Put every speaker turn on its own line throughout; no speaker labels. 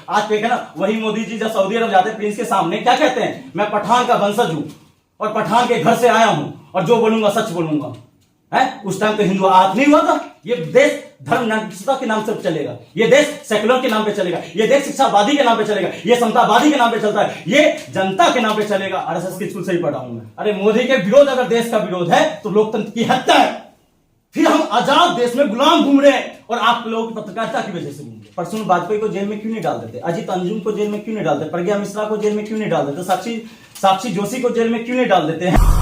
आज देखे ना, वही मोदी जी जब सऊदी अरब जाते प्रिंस के सामने क्या कहते हैं, मैं पठान का वंशज हूं और पठान के घर से आया हूं और जो बोलूंगा सच बोलूंगा। है उस टाइम तो हिंदू आत नहीं हुआ था। ये देश धर्म निरपेक्षता के नाम से चलेगा, ये देश सेकुलर के नाम पे चलेगा, ये देश शिक्षावादी के नाम पे चलेगा, ये समतावादी के नाम पे चलता है, ये जनता के नाम पे चलेगा। आरएसएस के स्कूल से ही पढ़ा हूं मैं। अरे मोदी के विरोध अगर देश का विरोध है तो लोकतंत्र की हत्या है। फिर हम आजाद देश में गुलाम घूम रहे हैं और आप लोग पत्रकारिता की वजह से घूम रहे हैं। परसों वाजपेयी को जेल में क्यों नहीं डाल देते, अजीत अंजुम को जेल में क्यों नहीं डाल देते, प्रज्ञा मिश्रा को जेल में क्यों नहीं डाल देते, साक्षी जोशी को जेल में क्यों नहीं डाल देते हैं।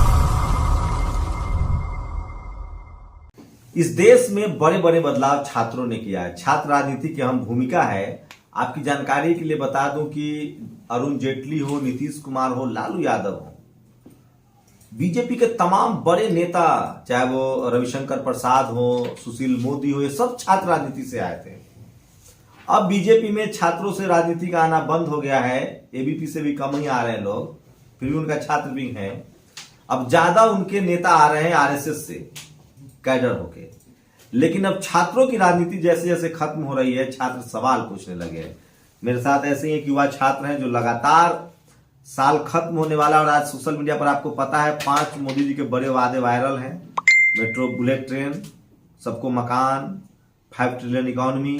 इस देश में बड़े बड़े बदलाव छात्रों ने किया है। छात्र राजनीति की अहम भूमिका है। आपकी जानकारी के लिए बता दूं कि अरुण जेटली हो, नीतीश कुमार हो, लालू यादव हो, बीजेपी के तमाम बड़े नेता, चाहे वो रविशंकर प्रसाद हो, सुशील मोदी हो, ये सब छात्र राजनीति से आए थे। अब बीजेपी में छात्रों से राजनीति का आना बंद हो गया है। एबीपी से भी कम ही आ रहे हैं लोग, फिर भी उनका छात्र विंग है। अब ज्यादा उनके नेता आ रहे हैं आरएसएस से कैडर होके। लेकिन अब छात्रों की राजनीति जैसे जैसे खत्म हो रही है, छात्र सवाल पूछने लगे। मेरे साथ ऐसे ही एक युवा छात्र हैं जो लगातार साल खत्म होने वाला, और आज सोशल मीडिया पर आपको पता है 5 मोदी जी के बड़े वादे वायरल हैं। मेट्रो, बुलेट ट्रेन, सबको मकान, 5 ट्रिलियन इकोनॉमी,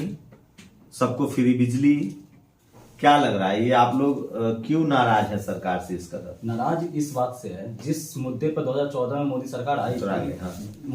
सबको फ्री बिजली। क्या लग रहा है, ये आप लोग क्यों नाराज है सरकार से इस कदर?
नाराज इस बात से है, जिस मुद्दे पर 2014 में मोदी सरकार आई थी,
हाँ।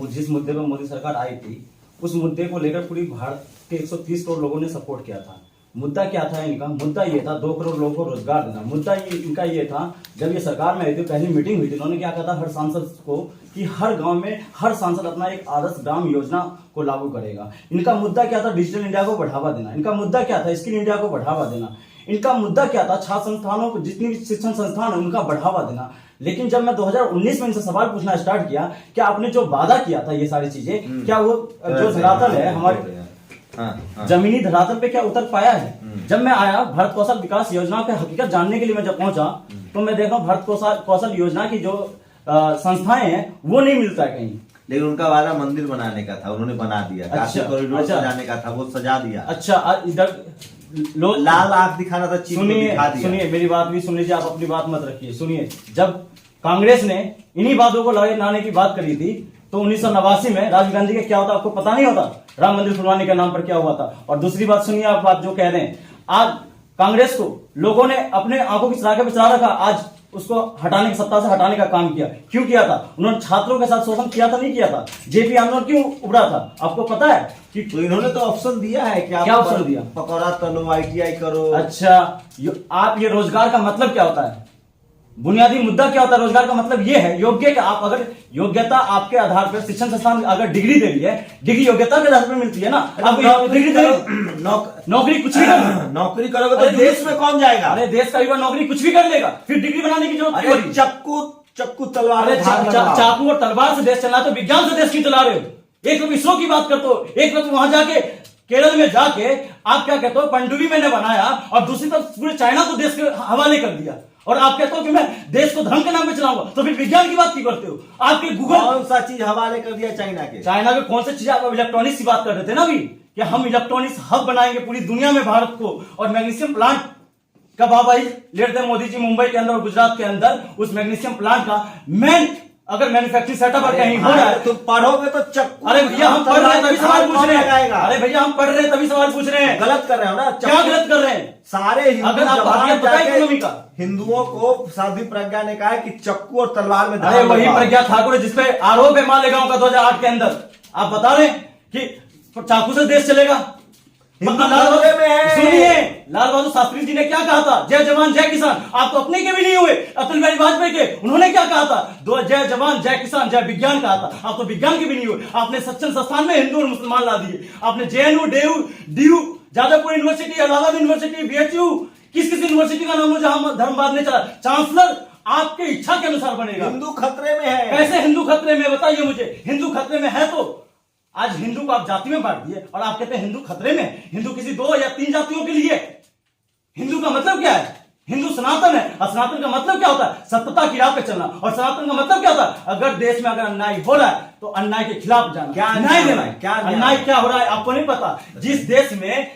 जिस मुद्दे पर मोदी सरकार आई थी, उस मुद्दे को लेकर पूरी भारत के 130 करोड़ लोगों ने सपोर्ट किया था। मुद्दा क्या था इनका? मुद्दा ये था 2 करोड़ लोगों को रोजगार देना। मुद्दा इनका ये था, जब ये सरकार में आई थी, पहली मीटिंग हुई थी, उन्होंने क्या कहा था हर सांसद को कि हर गांव में हर सांसद अपना एक आदर्श ग्राम योजना को लागू करेगा। इनका मुद्दा क्या था? डिजिटल इंडिया को बढ़ावा देना। इनका मुद्दा क्या था? स्किल इंडिया को बढ़ावा देना। इनका मुद्दा क्या था? छात्र संस्थानों को, जितनी भी शिक्षण संस्थान है उनका बढ़ावा देना। लेकिन जब मैं 2019 में इनसे सवाल पूछना स्टार्ट किया, क्या आपने जो वादा किया था, ये सारी चीजें, क्या वो जो धरातल है हमारे जमीनी धरातल पे क्या उतर पाया है? जब मैं आया भारत कौशल विकास योजना की हकीकत जानने के लिए, मैं जब पहुंचा तो मैं देखा भारत कौशल योजना की जो संस्थाएं हैं वो नहीं मिलता है कहीं।
लेकिन उनका वादा मंदिर बनाने का था, उन्होंने बना दिया। काशी कॉरिडोर सजाने का था, वो सजा दिया।
अच्छा, इधर
लाल आंख दिखाना था,
सुनिए मेरी बात भी सुन लीजिए, आप अपनी बात मत रखिए। सुनिए, जब कांग्रेस ने इन्हीं बातों को लाने की बात करी थी तो 1989 में राजीव गांधी का क्या होता आपको पता नहीं होता? राम मंदिर खुलवाने के नाम पर क्या हुआ था। और दूसरी बात सुनिए, आप बात जो कह रहे हैं, आज कांग्रेस को लोगों ने अपने आंखों की सराखे पर चला रखा, आज उसको हटाने की, सत्ता से हटाने का काम किया। क्यों किया था? उन्होंने छात्रों के साथ शोषण किया था, नहीं किया था? जेपी आंदोलन क्यों उभरा था आपको पता है? कि
तो इन्होंने तो ऑप्शन दिया है कि
क्या ऑप्शन दिया?
पकौड़ा तलो, ITI करो।
अच्छा, आप ये रोजगार का मतलब क्या होता है? बुनियादी मुद्दा क्या होता है? रोजगार का मतलब ये है योग्य कि आप अगर योग्यता आपके आधार पर शिक्षण संस्थान अगर डिग्री दे रही है, डिग्री योग्यता के आधार पर मिलती है ना। आप डिग्री दे नौकरी कुछ भी कर,
नौकरी करोगे तो देश में कौन जाएगा?
अरे देश का युवा नौकरी कुछ भी कर लेगा, फिर डिग्री बनाने की जरूरत नहीं होगी।
चक्कू तलवार,
चाकू और तलवार से देश चला तो विज्ञान से देश की चला रहे हो। एक लोग इसरो की बात करते हो, एक लोग वहां जाके केरल में जाके आप क्या कहते हो पनडुब्बी मैंने बनाया, और दूसरी तरफ पूरे चाइना को देश के हवाले कर दिया। और आप कहते हो कि मैं देश को धर्म के नाम पे चलाऊंगा, तो फिर विज्ञान की बात क्यों करते हो? आपके गूगल
कौन सा चीज हवाले कर दिया चाइना के?
चाइना के कौन सी चीज? आप इलेक्ट्रॉनिक्स की बात कर रहे थे ना अभी, कि हम इलेक्ट्रॉनिक्स हब बनाएंगे पूरी दुनिया में भारत को। और मैग्नीशियम प्लांट का वाहवाही लेते मोदी जी मुंबई के अंदर और गुजरात के अंदर। उस मैग्नीशियम प्लांट का मेन अगर मैन्युफैक्चरिंग सेटअप कहीं हो रहा है
तो पढ़ोगे तो चक्कू।
अरे भैया हम पढ़ रहे हैं तभी सवाल पूछ रहे हैं। अरे भैया हम पढ़ रहे हैं तभी सवाल पूछ रहे हैं।
गलत कर रहे हो ना?
क्या गलत कर रहे हैं?
सारे
अगर आप इकोनॉमी का
हिंदुओं को साध्वी प्रज्ञा ने कहा है कि चक्कू और तलवार में।
अरे वही प्रज्ञा ठाकुर है जिसपे आरोप है मालेगांव का 2008 के अंदर। आप बता रहे हैं कि चाकू से देश चलेगा? सुनिए, लाल बहादुर शास्त्री जी ने क्या कहा था? जय जवान जय किसान। आप तो अपने के भी नहीं हुए, अटल बिहारी वाजपेयी के, उन्होंने क्या कहा था? जय जवान जय किसान जय विज्ञान कहा था। आप तो विज्ञान के भी नहीं हुए। आपने शिक्षण संस्थान में हिंदू और मुसलमान ला दिए। आपने JNU, DU, Jadavpur university, Allahabad university, BHU, किस यूनिवर्सिटी का नाम हो जहां धर्मवाद ने चला? चांसलर आपके इच्छा के अनुसार बनेगा।
हिंदू खतरे में है।
कैसे हिंदू खतरे में? बताइए मुझे। हिंदू खतरे में है तो आज हिंदू को आप जाति में बांट दिए और आप कहते हैं हिंदू खतरे में। हिंदू किसी 2 या 3 जातियों के लिए। हिंदू का मतलब क्या है? हिंदू सनातन है। और सनातन का मतलब क्या होता है? सत्यता की राह पे चलना। और सनातन का मतलब क्या होता है? अगर देश में अगर अन्याय हो रहा है तो अन्याय के खिलाफ जाना।
क्या
अन्याय देना है?
क्या
अन्याय क्या हो रहा है आपको नहीं पता? जिस देश में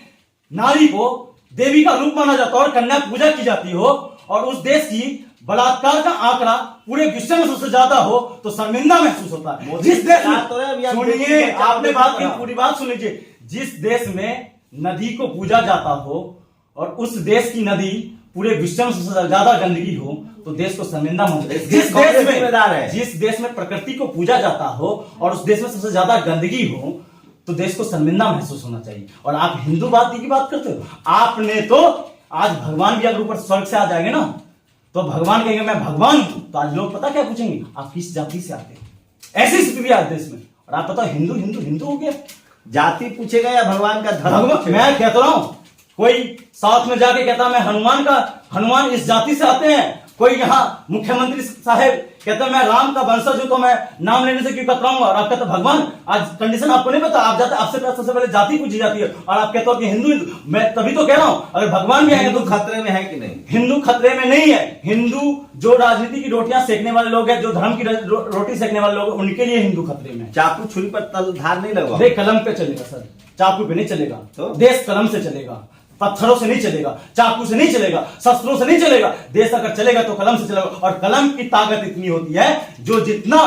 नारी को देवी का रूप माना जाता है और कन्या पूजा की जाती हो, और उस देश की बलात्कार का आंकड़ा पूरे विश्व में सबसे ज्यादा हो, तो शर्मिंदा महसूस होता है। जिस देश में, सुनिए, आपने बात की, पूरी बात सुन लीजिए, जिस देश में नदी को पूजा जाता हो और उस देश की नदी पूरे विश्व में सबसे ज्यादा गंदगी हो, तो देश को शर्मिंदा मानते हैं। जिस देश में प्रकृति को पूजा जाता हो और उस देश में सबसे ज्यादा गंदगी हो, तो देश को शर्मिंदा महसूस होना चाहिए। और आप हिंदूवादी की बात करते हो, आपने तो आज भगवान भी अगर ऊपर स्वर्ग से आ जाएंगे ना, तो भगवान कहेंगे मैं भगवान हूं, तो आज लोग पता क्या पूछेंगे, आप किस जाति से आते हैं। ऐसी स्थिति आज देश में, और आप बताओ हिंदू हिंदू हिंदू हो गया,
जाति पूछेगा या भगवान का धर्म?
मैं कहता रहा हूं, कोई साउथ में जाके कहता मैं हनुमान इस जाति से आते हैं, कोई यहाँ मुख्यमंत्री साहब कहता मैं राम का वंशज हूं, तो मैं नाम लेने से क्यों कतराऊंगा, और आप कहते भगवान। आज कंडीशन आपको नहीं पता, आप जाते, आपसे सबसे पहले जाति पूछी जाती है, और आप कहते हो कि हिंदू हिंदू। मैं तभी तो कह रहा हूं, अगर भगवान भी
हिंदू खतरे में है कि नहीं?
हिंदू खतरे में नहीं है। हिंदू जो राजनीति की रोटियां सेकने वाले लोग हैं, जो धर्म की रोटी सेकने वाले लोग, उनके लिए हिंदू खतरे में।
चाकू छुरी पर तलधार नहीं लगा,
देख कलम पे चलेगा सर, चाकू पे नहीं चलेगा। तो देश कलम से चलेगा, पत्थरों से नहीं चलेगा, चाकू से नहीं चलेगा, शस्त्रों से नहीं चलेगा। देश अगर चलेगा तो कलम से चलेगा, और कलम की ताकत इतनी होती है, जो जितना,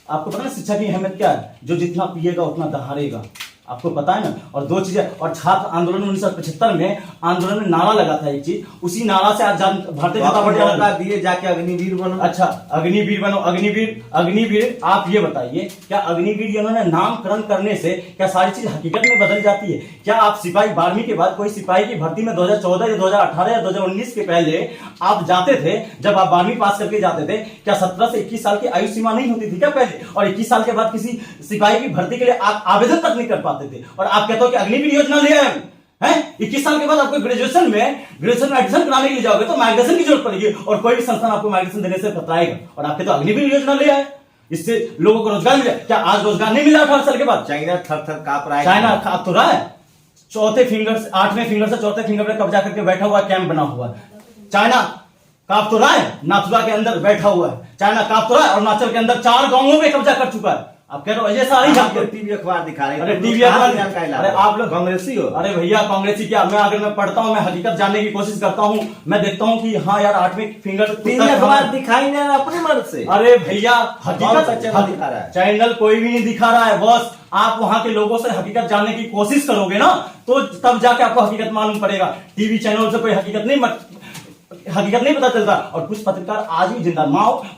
आपको पता है शिक्षा की अहमियत क्या है, जो जितना पिएगा उतना दहाड़ेगा, आपको पता है ना। और दो चीजें, और छात्र आंदोलन 1975 में आंदोलन में नारा लगा था एक चीज, उसी नारा से आज भारतीय जनता पार्टी
दिए जाके अग्निवीर बनो।
अच्छा, अग्निवीर बनो, अग्निवीर आप ये बताइए, क्या अग्निवीर इन्होंने नामकरण करने से क्या सारी चीज हकीकत में बदल जाती है? क्या आप सिपाही 12वीं के बाद कोई सिपाही की भर्ती में 2014 या 2018 या 2019 के पहले आप जाते थे, जब आप 12वीं पास करके जाते थे, क्या 17 से 21 साल की आयु सीमा नहीं होती थी क्या पहले? और 21 साल के बाद किसी सिपाही की भर्ती के लिए आप आवेदन तक नहीं कर पाते थे, और आप कहते हो कि अग्निवीर योजना ले आए हैं। 21 साल के बाद आपको ग्रेजुएशन में एडमिशन कराने के लिए जाओगे तो माइग्रेशन की जरूरत पड़ेगी, और कोई भी संस्थान आपको माइग्रेशन देने से कतराएगा, और आप कहते हो अग्निवीर योजना ले आए, इससे लोगों को रोजगार मिला। क्या आज रोजगार नहीं मिला 18 साल के बाद?
चाइना थर कांप रहा है,
चाइना कांप तो रहा है, 8वें फिंगर से 4थे फिंगर पर कब्जा करके बैठा हुआ, कैंप बना हुआ है। चाइना कांप तो रहा है, नाथुला के अंदर बैठा हुआ है, चाइना कांप तो रहा है, और अरुणाचल के अंदर 4 गांवों में कब्जा कर चुका है। आप कह रहे हो ऐसा ही आपको
टीवी अखबार दिखा रहे हैं?
अरे टीवी अखबार,
अरे आप लोग कांग्रेसी हो?
अरे भैया कांग्रेसी क्या, मैं अगर मैं पढ़ता हूँ, मैं हकीकत जानने की कोशिश करता हूँ, मैं देखता हूँ कि हाँ यार 8वें फिंगर
टीवी अखबार दिखाई नहीं रहा अपने मन से।
अरे भैया हकीकत
दिखा रहा है,
चैनल कोई भी नहीं दिखा रहा है, बस आप वहां के लोगों से हकीकत जानने की कोशिश करोगे ना, तो तब जाके आपको हकीकत मालूम पड़ेगा। टीवी चैनल से कोई हकीकत नहीं पता चलता। और कुछ पत्रकार आज भी जिंदा,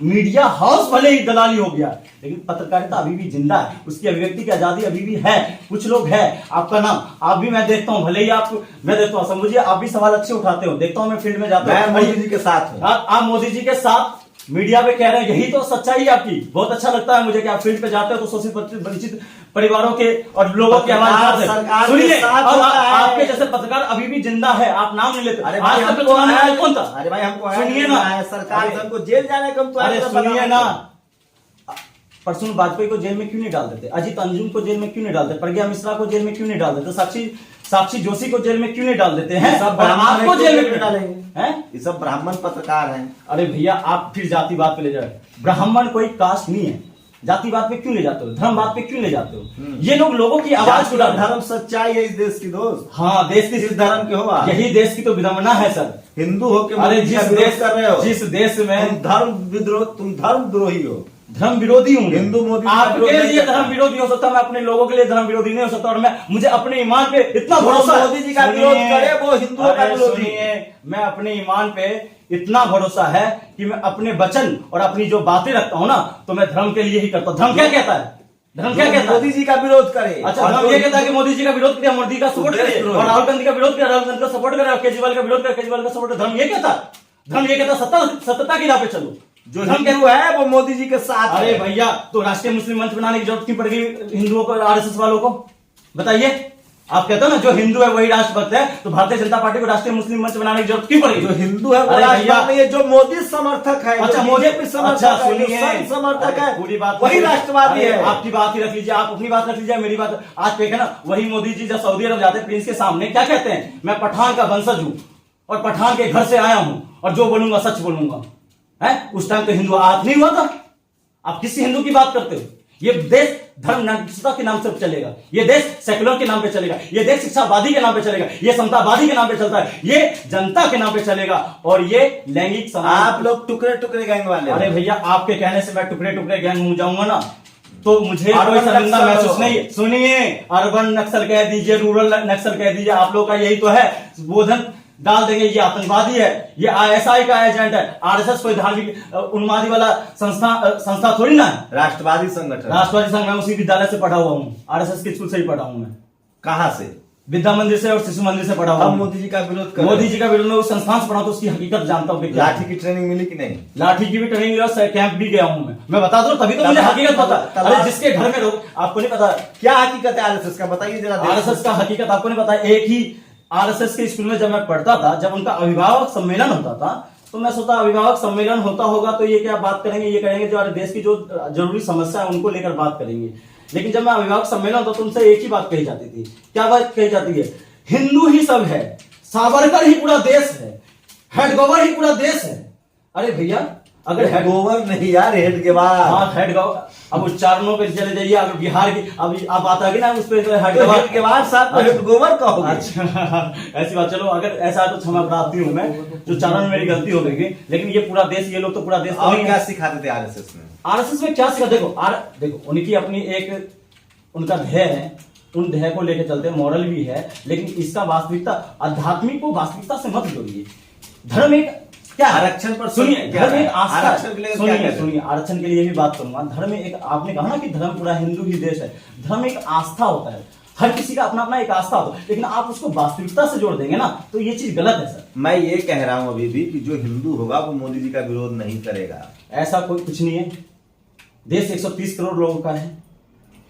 मीडिया हाउस भले ही दलाली हो गया, लेकिन पत्रकारिता अभी भी जिंदा है, उसकी अभिव्यक्ति की आजादी अभी भी है। कुछ लोग हैं, आपका नाम आप भी, मैं देखता हूं, भले ही मैं देखता हूं, समझिए आप भी सवाल अच्छे उठाते हो, देखता हूं मैं फील्ड में जाता हूं,
मोदी जी के साथ हूं।
आप मोदी जी के साथ मीडिया पे कह रहे हैं, यही तो सच्चाई आपकी। बहुत अच्छा लगता है मुझे कि आप फील्ड पे जाते हो तो शोषित वंचित परिवारों के और लोगों की आवाज सुनिए, और आपके जैसे पत्रकार अभी भी जिंदा है, आप नाम नहीं लेते।
अरे
आज तक कौन था?
अरे भाई हमको
सुनिए ना,
सरकार हमको जेल जाने का,
अरे सुनिए ना, प्रसून वाजपेयी को जेल में क्यों नहीं डाल देते? अजीत अंजुम को जेल में क्यों नहीं डालते? प्रज्ञा मिश्रा को जेल में क्यों नहीं डाल देते? साक्षी जोशी को जेल में क्यों नहीं डाल देते हैं?
सब
आपको जेल में क्यों डालेंगे?
ये सब ब्राह्मण पत्रकार हैं।
अरे भैया आप फिर जातिवाद पे ले जाए, ब्राह्मण कोई कास्ट नहीं है, जातिवाद पे क्यों ले जाते हो? धर्मवाद पे क्यों ले जाते हो? ये लोगों की आवाज को,
धर्म सच्चाई है इस देश की दोस्त।
हाँ, देश की
धर्म के हो,
यही देश की तो विडंबना है सर।
हिंदू हो के
अरे जिस देश
कर रहे हो,
जिस देश में
तुम धर्म विद्रोही हो,
धर्म विरोधी हूँ।
हिंदू मोदी
आपके लिए धर्म विरोधी हो सकता, मैं अपने लोगों के लिए धर्म विरोधी नहीं हो सकता। और मुझे अपने ईमान पे इतना भरोसा,
मोदी जी का विरोध करे वो हिंदुओं का विरोधी
है। मैं अपने ईमान पे इतना भरोसा है कि मैं अपने वचन और अपनी जो बातें रखता हूँ ना, तो मैं धर्म के लिए ही करता हूँ। धर्म क्या कहता है? धर्म क्या कहता है?
मोदी जी का विरोध करे।
अच्छा, धर्म ये कहता है कि मोदी जी का विरोध करिए, मोदी का सपोर्ट करिए, और राहुल गांधी का विरोध करिए, राहुल गांधी का सपोर्ट करें, केजरीवाल का विरोध करें, केजरीवाल का सपोर्ट। धर्म ये कहता है? धर्म ये कहता सत्यता की राह पे चलो,
जो हिंदू है वो मोदी जी के साथ।
अरे भैया, तो राष्ट्रीय मुस्लिम मंच बनाने की जरूरत क्यों पड़ गई हिंदुओं को, आरएसएस वालों को? बताइए। आप कहते हो ना जो हिंदू है वही राष्ट्रभक्त है, तो भारतीय जनता पार्टी को राष्ट्रीय मुस्लिम मंच बनाने की जरूरत क्यों पड़ेगी?
जो हिंदू है वो राष्ट्रभक्त नहीं है, जो मोदी समर्थक है,
अच्छा
मोदी समर्थक है,
पूरी बात
वही राष्ट्रवादी है।
आपकी बात ही रख लीजिए, आप अपनी बात रख लीजिए, मेरी बात। आज देखे ना, वही मोदी जी जब सऊदी अरब जाते हैं प्रिंस के सामने क्या कहते हैं? मैं पठान का वंशज हूं और पठान के घर से आया हूं, और जो बोलूंगा सच बोलूंगा। है उस टाइम तो हिंदू आत नहीं हुआ था। आप किसी हिंदू की बात करते हो? ये देश धर्म निरपेक्षता के नाम से चलेगा, ये देश सेकुलर के नाम पे चलेगा, ये देश शिक्षावादी के नाम पे चलेगा, ये समतावादी के नाम पे चलता है, ये जनता के नाम पे चलेगा, और ये लैंगिक समाज।
आप लोग टुकड़े टुकड़े गैंग वाले हो।
अरे भैया, आपके कहने से मैं टुकड़े टुकड़े गैंग हो जाऊंगा ना, तो मुझे कोई शर्मिंदा महसूस नहीं। सुनिए, अर्बन नक्सल कह दीजिए, रूरल नक्सल कह दीजिए, आप लोग का यही तो है, बोधन डाल देंगे ये आतंकवादी है, ये आईएसआई का एजेंट है। आरएसएस कोई धार्मिक उन्मादी वाला संस्था थोड़ी ना है,
राष्ट्रवादी संगठन।
राष्ट्रवादी संघ, मैं उसी विद्यालय से पढ़ा हुआ हूँ, आरएसएस के स्कूल से ही पढ़ा हूँ मैं।
कहां से?
विद्या मंदिर से और शिशु मंदिर से पढ़ा हुआ।
हम मोदी जी का विरोध कर,
मोदी जी का विरोध में उस संस्थान से पढ़ा, तो उसकी हकीकत जानता हूँ।
लाठी की ट्रेनिंग मिली कि नहीं?
लाठी की भी ट्रेनिंग मिला, कैंप भी गया हूँ मैं बता दूं, तभी तो मुझे हकीकत पता। अरे जिसके घर में लोग, आपको नहीं पता
क्या हकीकत है आरएसएस का, बताइए जरा।
आरएसएस का हकीकत आपको नहीं पता। एक ही आरएसएस के स्कूल में जब मैं पढ़ता था, जब उनका अभिभावक सम्मेलन होता था, तो मैं सोचा अभिभावक सम्मेलन होता होगा तो ये क्या बात करेंगे, ये करेंगे जो देश की जो जरूरी समस्या है उनको लेकर बात करेंगे। लेकिन जब मैं अभिभावक सम्मेलन होता तो उनसे एक ही बात कही जाती थी। क्या बात कही जाती है? हिंदू ही सब है, सावरकर ही पूरा देश है, हेडगोवर ही पूरा देश है। अरे भैया, अगर
हेडगोवर नहीं यार, हेडगेवार।
हाँ, हेडगोवर। अब उच्चारणों पे चले जाइए, अगर बिहार की अब आप आता है ना उस पर
हेडगेवार साहब, हेडगोवर कहोगे?
अच्छा, ऐसी बात। चलो, अगर ऐसा है तो क्षमा प्रार्थी हूं मैं, जो उच्चारण में मेरी गलती हो गई। लेकिन ये पूरा देश, ये लोग तो पूरा देश।
और क्या सिखाते थे आरएसएस में?
आरएसएस में क्या सिखा? देखो उनकी अपनी एक उनका ध्येय है, उन ध्येय को लेकर चलते हैं, मॉरल भी है, लेकिन इसका वास्तविकता, आध्यात्मिक को वास्तविकता से मत जोड़िए। धर्म एक क्या
आरक्षण पर
सुनिए, धर्म एक आस्था।
सुनिए,
आरक्षण के लिए भी बात करूंगा। धर्म एक, आपने कहा ना कि धर्म पूरा हिंदू ही देश है, धर्म एक आस्था होता है, हर किसी का अपना अपना एक आस्था होता है, लेकिन आप उसको वास्तविकता से जोड़ देंगे ना तो ये चीज गलत है सर।
मैं ये कह रहा हूं अभी भी कि जो हिंदू होगा वो मोदी जी का विरोध नहीं करेगा।
ऐसा कोई कुछ नहीं है। देश 130 करोड़ लोगों का है,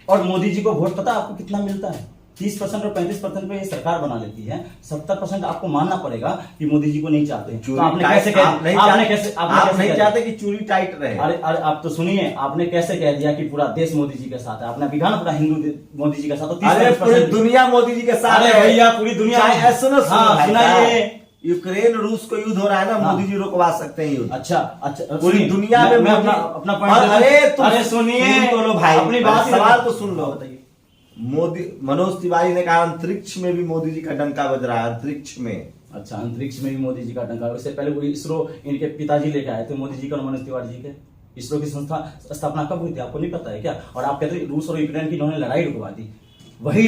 और मोदी जी को वोट पता है आपको कितना मिलता है? 30% और 35% पे ये सरकार बना लेती है। 70% आपको मानना पड़ेगा कि मोदी जी को नहीं चाहते। तो आपने कैसे
आप नहीं चाहते कि चूड़ी टाइट रहे?
अरे आप तो सुनिए, आपने कैसे कह दिया कि पूरा देश मोदी जी के साथ है? आपने दिखा ना पूरा हिंदू मोदी जी के साथ।
अरे पूरी दुनिया मोदी जी के साथ है
भैया, पूरी दुनिया।
सुनाइए, यूक्रेन रूस को युद्ध हो रहा है ना, मोदी जी रुकवा सकते हैं युद्ध।
अच्छा,
पूरी दुनिया में
मैं अपना पॉइंट। अरे सुनिए
भाई,
अपनी बात,
सवाल तो सुन लो। बताइए। मोदी, मनोज तिवारी ने कहा अंतरिक्ष में भी मोदी जी का डंका बज रहा है, अंतरिक्ष में।
अच्छा, अंतरिक्ष में भी मोदी जी का डंका। उससे पहले वो इसरो इनके पिताजी लेके आए थे, मोदी जी का, मनोज तिवारी जी के। इसरो की संस्था स्थापना कब हुई थी आपको नहीं पता है क्या? और आप कहते हैं रूस और यूक्रेन की इन्होंने लड़ाई रुकवा दी। वही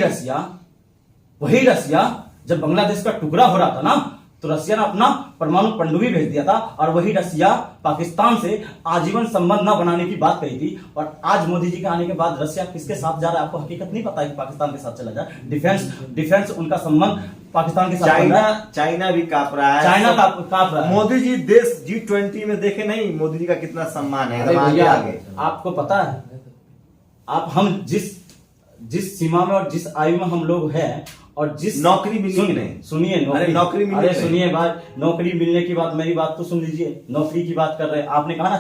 रसिया जब बांग्लादेश का टुकड़ा हो रहा था ना, तो रसिया ने अपना परमाणु पनडुब्बी भेज दिया था, और वही रसिया पाकिस्तान से आजीवन संबंध न बनाने की बात कही थी। और आज मोदी जी के आने के बाद रसिया किसके साथ जा रहा है आपको हकीकत नहीं पता है कि पाकिस्तान के साथ चला जाए। डिफेंस उनका संबंध पाकिस्तान के साथ।
चाइना भी कांप रहा है,
चाइना कांप रहा है।
मोदी जी देश G20 में देखे नहीं, मोदी जी का कितना सम्मान है।
आगे आपको पता है, आप हम जिस सीमा में और जिस आयु में हम लोग हैं, और जिस
नौकरी मिली नहीं,
सुनिए,
नौकरी मिली।
अरे सुनिए बात, नौकरी मिलने की बात, मेरी बात तो सुन लीजिए। नौकरी की बात कर रहे हैं, आपने कहा ना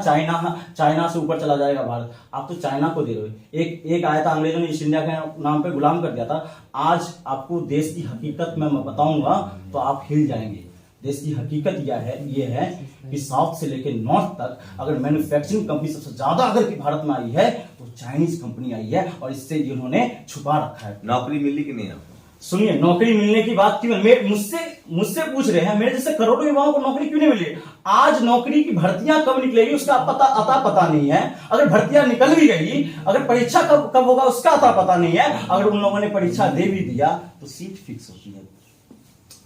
चाइना से ऊपर चला जाएगा भारत। आप तो चाइना को दे रहे हो। एक आया था, अंग्रेजों ने ईस्ट इंडिया के नाम पे गुलाम कर दिया था। आज आपको देश की हकीकत मैं बताऊंगा तो आप हिल जाएंगे। देश की हकीकत ये है कि साउथ से लेकर नॉर्थ तक अगर मैन्युफैक्चरिंग कंपनी सबसे ज्यादा अगर भारत में आई है तो चाइनीज कंपनी आई है, और इससे इन्होंने छुपा रखा है।
नौकरी मिली कि नहीं आपको?
सुनिए, नौकरी मिलने की बात क्यों मुझसे पूछ रहे हैं? मेरे जैसे करोड़ों युवाओं को नौकरी क्यों नहीं मिली? आज नौकरी की भर्तियां कब निकलेगी उसका पता नहीं है। अगर भर्तियां निकल भी गई, अगर परीक्षा कब होगा उसका पता नहीं है। अगर उन लोगों ने परीक्षा दे भी दिया तो सीट फिक्स होती है।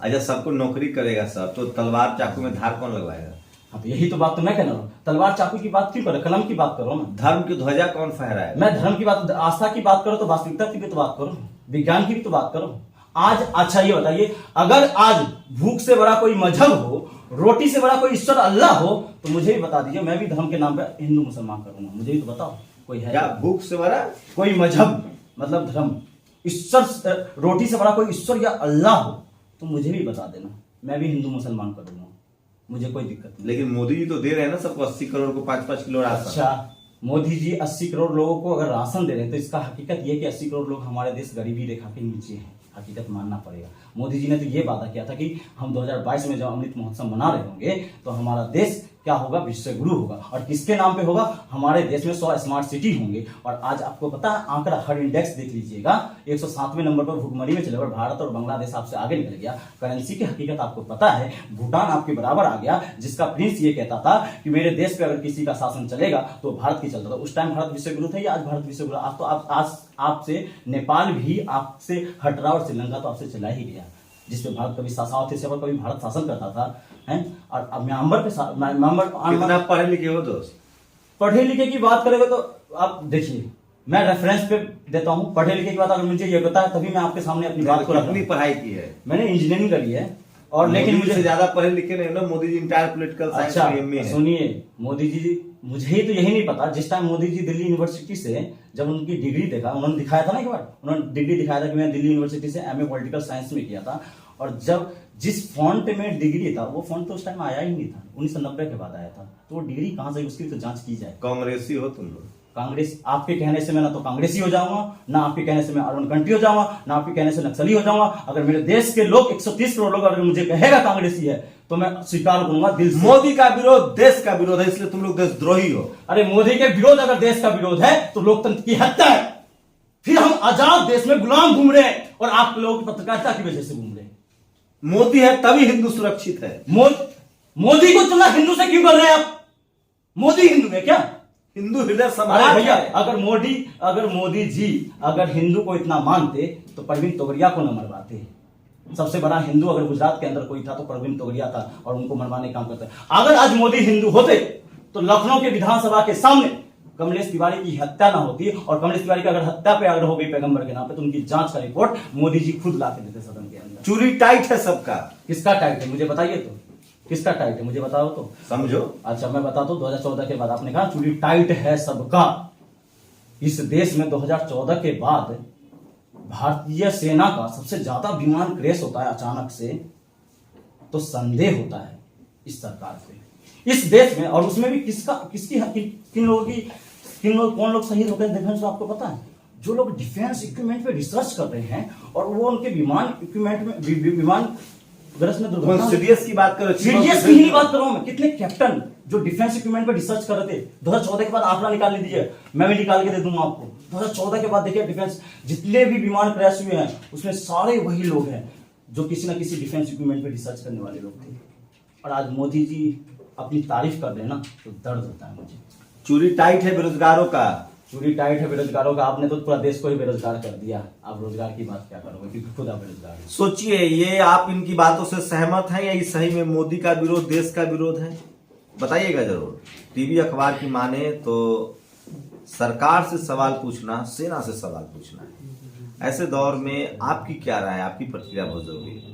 अच्छा, सबको नौकरी करेगा सब, तो तलवार चाकू में धार कौन लगवाएगा?
अब यही तो बात तो मैं कह रहा हूँ। तलवार चाकू की बात क्यों करो, कलम की बात करो ना।
धर्म की ध्वजा कौन फहराए?
मैं धर्म की बात, आस्था की बात करो तो वास्तविकता की भी तो बात करो, विज्ञान की भी तो बात करो। आज अच्छा ये बताइए, अगर आज भूख से बड़ा कोई मजहब हो, रोटी से बड़ा कोई ईश्वर अल्लाह हो, तो मुझे भी बता दीजिए, मैं भी धर्म के नाम पे हिंदू मुसलमान करूंगा। मुझे भी तो बताओ, कोई है
क्या भूख से बड़ा
कोई मजहब, मतलब धर्म, ईश्वर, रोटी से बड़ा कोई ईश्वर या अल्लाह हो तो मुझे भी बता देना, मैं भी हिंदू मुसलमान कर दूंगा, मुझे कोई दिक्कत नहीं।
लेकिन मोदी जी तो दे रहे हैं ना सबको 80 करोड़ को 5-5 किलो राशन।
अच्छा, मोदी जी 80 करोड़ लोगों को अगर राशन दे रहे हैं तो इसका हकीकत ये कि 80 करोड़ लोग हमारे देश गरीबी रेखा के नीचे हैं। हकीकत मानना पड़ेगा। मोदी जी ने तो ये वादा किया था कि हम 2022 में जब अमृत महोत्सव मना रहे होंगे तो हमारा देश क्या होगा, विश्व गुरु होगा। और किसके नाम पे होगा? हमारे देश में 100 स्मार्ट सिटी होंगे। और आज आपको पता है आंकड़ा, हर इंडेक्स देख लीजिएगा, 107वें नंबर पर भुखमरी में चले गए। भारत और बांग्लादेश आपसे आगे निकल गया। करेंसी की हकीकत आपको पता है, भूटान आपके बराबर आ गया, जिसका प्रिंस ये कहता था कि मेरे देश पे अगर किसी का शासन चलेगा तो भारत की चलता था। उस टाइम भारत विश्व गुरु था या आज भारत विश्व गुरु? आज तो आज आपसे नेपाल भी आपसे हट रहा और श्रीलंका तो आपसे चला ही गया, जिसपे भारत कभी शासन थे, कभी भारत शासन करता था, हैं? और अब म्यांमार पे
कितना पढ़े लिखे हो दोस्त?
पढ़े लिखे की बात करेंगे तो आप देखिए, मैं रेफरेंस पे देता हूं। पढ़े लिखे की बात अगर मुझे ये पता है तभी मैं आपके सामने अपनी बात को
कितनी पढ़ाई की है?
मैंने इंजीनियरिंग करी है, और लेकिन मुझे
ज्यादा पढ़े लिखे नहीं ना। Modi ji entire political science में एमए है।
सुनिए, मोदी जी, मुझे ही तो यही नहीं पता, जिस टाइम मोदी जी दिल्ली यूनिवर्सिटी से जब उनकी डिग्री देखा, उन्होंने दिखाया था ना एक बार, उन्होंने डिग्री दिखाया था कि मैं दिल्ली यूनिवर्सिटी से एमए पॉलिटिकल साइंस में किया था। और जब जिस फॉन्ट में डिग्री था, वो फॉन्ट तो उस टाइम आया ही नहीं था, 1990 के बाद आया था। तो वो डिग्री कहां से, उसकी तो जांच की जाए।
कांग्रेसी हो तुम लोग?
कांग्रेस, आपके कहने से मैं ना तो कांग्रेसी हो जाऊंगा, ना आपके कहने से मैं अरुण कंटी हो जाऊंगा, ना आपके कहने से नक्सली हो जाऊंगा। अगर मेरे देश के लोग 130 करोड़ लोग अगर मुझे कहेगा कांग्रेसी है तो मैं स्वीकार करूंगा दिल से।
मोदी का विरोध देश का विरोध है, इसलिए तुम लोग देशद्रोही हो।
अरे मोदी के विरोध अगर देश का विरोध है तो लोकतंत्र की हत्या है। फिर हम आजाद देश में गुलाम घूम रहे हैं और आप लोग पत्रकारिता की वजह से घूम रहे हैं।
मोदी है तभी हिंदू सुरक्षित है।
मोदी को तुलना हिंदू से क्यों कर रहे हैं आप? मोदी हिंदू है क्या?
हिंदू हृदय
अरे
समाज
भैया,
है।
अगर मोदी जी अगर हिंदू को इतना मानते तो परवीन तोगड़िया को न मरवाते। सबसे बड़ा हिंदू अगर गुजरात के अंदर कोई था तो परवीन तोगड़िया था, और उनको मरवाने का काम करता। अगर आज मोदी हिंदू होते तो लखनऊ के विधानसभा के सामने कमलेश तिवारी की हत्या ना होती, और कमलेश तिवारी की अगर हत्या पे अगर हो गई पैगंबर के नाम पे तो उनकी जांच का रिपोर्ट मोदी जी खुद ला के देते सदन के अंदर।
चूरी टाइट है सबका।
किसका टाइट है मुझे बताइए तो, किसका टाइट है मुझे बताओ तो।
समझो।
अच्छा मैं बताता हूं, 2014 के बाद आपने कहा चूड़ी टाइट है सबका। इस देश में 2014 के बाद भारतीय सेना का सबसे ज्यादा विमान क्रैश होता है अचानक से, तो संदेह होता है इस सरकार पे, इस देश में। और उसमें भी किन लोग कौन लोग शहीद हो गए डिफेंस में, आपको पता है? जो लोग डिफेंस इक्विपमेंट पे रिसर्च कर रहे हैं और वो उनके विमान इक्विपमेंट में विमान
सीडीएस की बात करो,
सीडीएस की ही बात कर रहा हूं मैं। कितने कैप्टन जो डिफेंस इक्विपमेंट पे रिसर्च कर रहे थे, 2014 के बाद आंकड़ा निकाल लीजिए, मैं भी निकाल के दे दूंगा आपको। 2014 के बाद देखिए डिफेंस जितने भी विमान क्रैश हुए हैं उसमें सारे वही लोग हैं जो किसी ना किसी डिफेंस इक्विपमेंट पे रिसर्च करने वाले लोग थे। और आज मोदी जी अपनी तारीफ कर रहे हैं ना तो दर्द होता है मुझे।
चूरी टाइट है बेरोजगारों का।
चूड़ी टाइट है बेरोजगारों का। आपने तो पूरा देश को ही बेरोजगार कर दिया, आप रोजगार की बात क्या करोगे क्योंकि खुद आप बेरोजगार हैं।
सोचिए, ये आप इनकी बातों से सहमत हैं या ये सही में मोदी का विरोध देश का विरोध है? बताइएगा जरूर। टीवी अखबार की माने तो सरकार से सवाल पूछना सेना से सवाल पूछना है। ऐसे दौर में आपकी क्या राय है? आपकी प्रतिक्रिया बहुत जरूरी है।